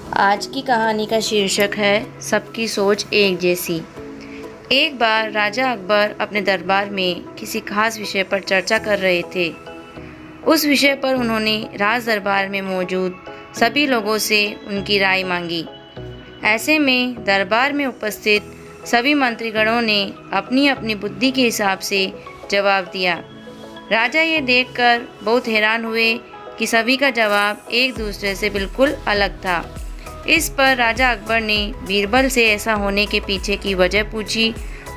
आज की कहानी का शीर्षक है सबकी सोच एक जैसी। एक बार राजा अकबर अपने दरबार में किसी खास विषय पर चर्चा कर रहे थे। उस विषय पर उन्होंने राज दरबार में मौजूद सभी लोगों से उनकी राय मांगी। ऐसे में दरबार में उपस्थित सभी मंत्रीगणों ने अपनी अपनी बुद्धि के हिसाब से जवाब दिया। राजा ये देखकर बहुत हैरान हुए कि सभी का जवाब एक दूसरे से बिल्कुल अलग था। इस पर राजा अकबर ने बीरबल से ऐसा होने के पीछे की वजह पूछी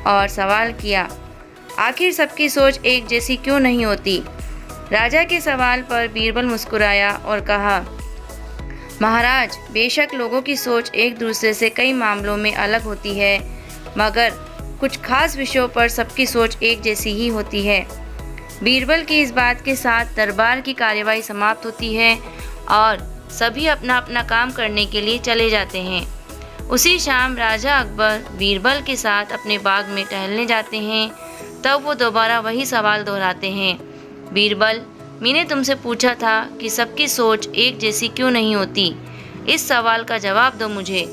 और सवाल किया, आखिर सबकी सोच एक जैसी क्यों नहीं होती। राजा के सवाल पर बीरबल मुस्कुराया और कहा, महाराज, बेशक लोगों की सोच एक दूसरे से कई मामलों में अलग होती है, मगर कुछ खास विषयों पर सबकी सोच एक जैसी ही होती है। बीरबल की इस बात के साथ दरबार की कार्यवाही समाप्त होती है और सभी अपना अपना काम करने के लिए चले जाते हैं। उसी शाम राजा अकबर बीरबल के साथ अपने बाग में टहलने जाते हैं। तब वो दोबारा वही सवाल दोहराते हैं, बीरबल, मैंने तुमसे पूछा था कि सबकी सोच एक जैसी क्यों नहीं होती। इस सवाल का जवाब दो मुझे।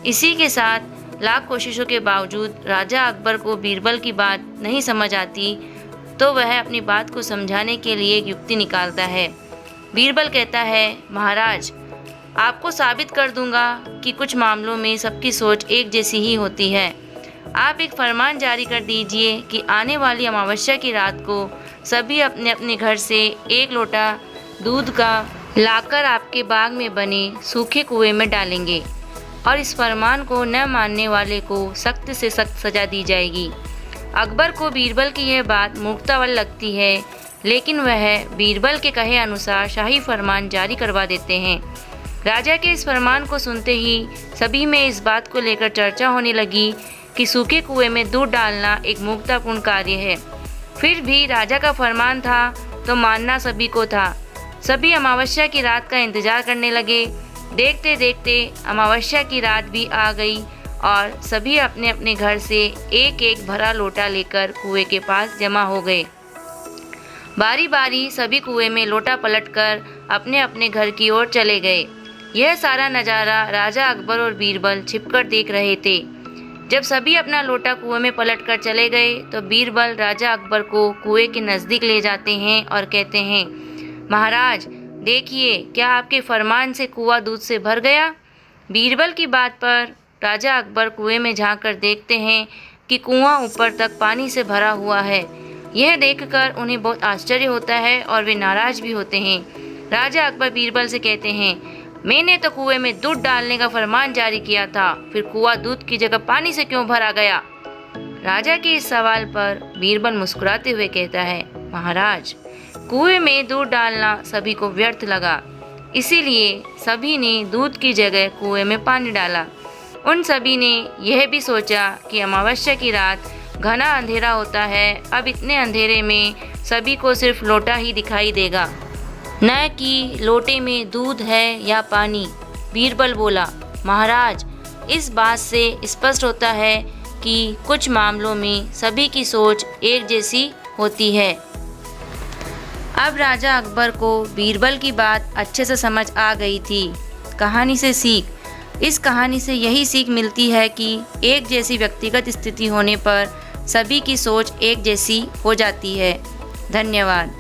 इसी के साथ लाख कोशिशों के बावजूद राजा अकबर को बीरबल की बात नहीं समझ आती, तो वह अपनी बात को समझाने के लिए एक युक्ति निकालता है। बीरबल कहता है, महाराज, आपको साबित कर दूंगा कि कुछ मामलों में सबकी सोच एक जैसी ही होती है। आप एक फरमान जारी कर दीजिए कि आने वाली अमावस्या की रात को सभी अपने अपने घर से एक लोटा दूध का लाकर आपके बाग में बने सूखे कुएं में डालेंगे और इस फरमान को न मानने वाले को सख्त से सख्त सजा दी जाएगी। अकबर को बीरबल की यह बात मूर्खता वाली लगती है, लेकिन वह बीरबल के कहे अनुसार शाही फरमान जारी करवा देते हैं। राजा के इस फरमान को सुनते ही सभी में इस बात को लेकर चर्चा होने लगी कि सूखे कुएं में दूध डालना एक मूर्खतापूर्ण कार्य है। फिर भी राजा का फरमान था तो मानना सभी को था। सभी अमावस्या की रात का इंतजार करने लगे। देखते देखते अमावस्या की रात भी आ गई और सभी अपने अपने घर से एक एक भरा लोटा लेकर कुएं के पास जमा हो गए। बारी बारी सभी कुएं में लोटा पलटकर अपने अपने घर की ओर चले गए। यह सारा नज़ारा राजा अकबर और बीरबल छिपकर देख रहे थे। जब सभी अपना लोटा कुएं में पलटकर चले गए तो बीरबल राजा अकबर को कुएं के नज़दीक ले जाते हैं और कहते हैं, महाराज, देखिए, क्या आपके फरमान से कुआं दूध से भर गया। बीरबल की बात पर राजा अकबर कुएं में झांक कर देखते हैं कि कुआं ऊपर तक पानी से भरा हुआ है। यह देखकर उन्हें बहुत आश्चर्य होता है और वे नाराज भी होते हैं। राजा अकबर बीरबल से कहते हैं, मैंने तो कुएं में दूध डालने का फरमान जारी किया था, फिर कुआं दूध की जगह पानी से क्यों भरा गया। राजा के इस सवाल पर बीरबल मुस्कुराते हुए कहता है, महाराज, कुएं में दूध डालना सभी को व्यर्थ लगा, इसीलिए सभी ने दूध की जगह कुएं में पानी डाला। उन सभी ने यह भी सोचा कि अमावस्या की रात घना अंधेरा होता है, अब इतने अंधेरे में सभी को सिर्फ लोटा ही दिखाई देगा, न कि लोटे में दूध है या पानी। बीरबल बोला, महाराज, इस बात से स्पष्ट होता है कि कुछ मामलों में सभी की सोच एक जैसी होती है। अब राजा अकबर को बीरबल की बात अच्छे से समझ आ गई थी। कहानी से सीख। इस कहानी से यही सीख मिलती है कि एक जैसी व्यक्तिगत स्थिति होने पर सभी की सोच एक जैसी हो जाती है। धन्यवाद।